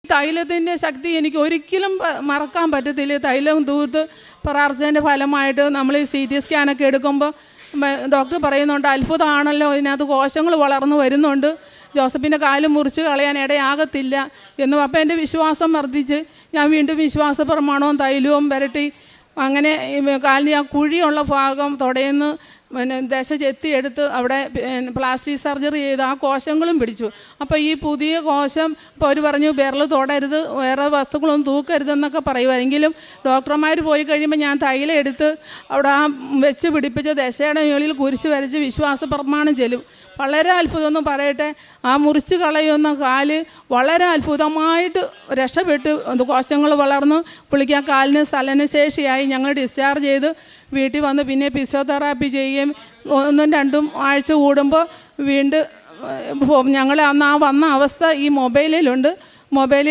തൈലത്തിൻ്റെ ശക്തി എനിക്ക് ഒരിക്കലും മറക്കാൻ പറ്റത്തില്ല. തൈലം തൂത്ത് പ്രാർത്ഥനയുടെ ഫലമായിട്ട് നമ്മൾ ഈ CT സ്കാനൊക്കെ എടുക്കുമ്പോൾ ഡോക്ടർ പറയുന്നുണ്ട്, അത്ഭുതമാണല്ലോ, ഇതിനകത്ത് കോശങ്ങൾ വളർന്നു വരുന്നുണ്ട്, ജോസഫിൻ്റെ കാല് മുറിച്ച് കളയാൻ ഇടയാകത്തില്ല എന്നും. അപ്പോൾ എൻ്റെ വിശ്വാസം വർദ്ധിച്ച് ഞാൻ വീണ്ടും വിശ്വാസ പ്രമാണവും തൈലവും പുരട്ടി അങ്ങനെ കാലിന് ആ കുഴിയുള്ള ഭാഗം തുടയെന്ന് ദശ ചെത്തിയെടുത്ത് അവിടെ പ്ലാസ്റ്റിക് സർജറി ചെയ്ത് ആ കോശങ്ങളും പിടിച്ചു. അപ്പോൾ ഈ പുതിയ കോശം ഇപ്പോൾ അവർ പറഞ്ഞു വിരൽ തൊടരുത്, വേറെ വസ്തുക്കളൊന്നും തൂക്കരുതെന്നൊക്കെ പറയുമായെങ്കിലും ഡോക്ടർമാർ പോയി കഴിയുമ്പോൾ ഞാൻ തൈലം എടുത്ത് അവിടെ ആ വെച്ച് പിടിപ്പിച്ച ദശയുടെ മുകളിൽ കുരിശ് വരച്ച് വിശ്വാസ പ്രമാണം ചെല്ലും. വളരെ അത്ഭുതമെന്ന് പറയട്ടെ, ആ മുറിച്ച് കളയുന്ന കാല് വളരെ അത്ഭുതമായിട്ട് രക്ഷപ്പെട്ട് കോശങ്ങൾ വളർന്ന് പുള്ളിക്ക് ആ കാലിന് ചലനശേഷിയായി. ഞങ്ങൾ ഡിസ്ചാർജ് ചെയ്ത് വീട്ടിൽ വന്ന് പിന്നെ ഫിസിയോതെറാപ്പി ചെയ്യുകയും 1-2 ആഴ്ച കൂടുമ്പോൾ വീണ്ടും ഞങ്ങൾ അന്ന് ആ വന്ന അവസ്ഥ ഈ മൊബൈലിലുണ്ട്. മൊബൈലിൽ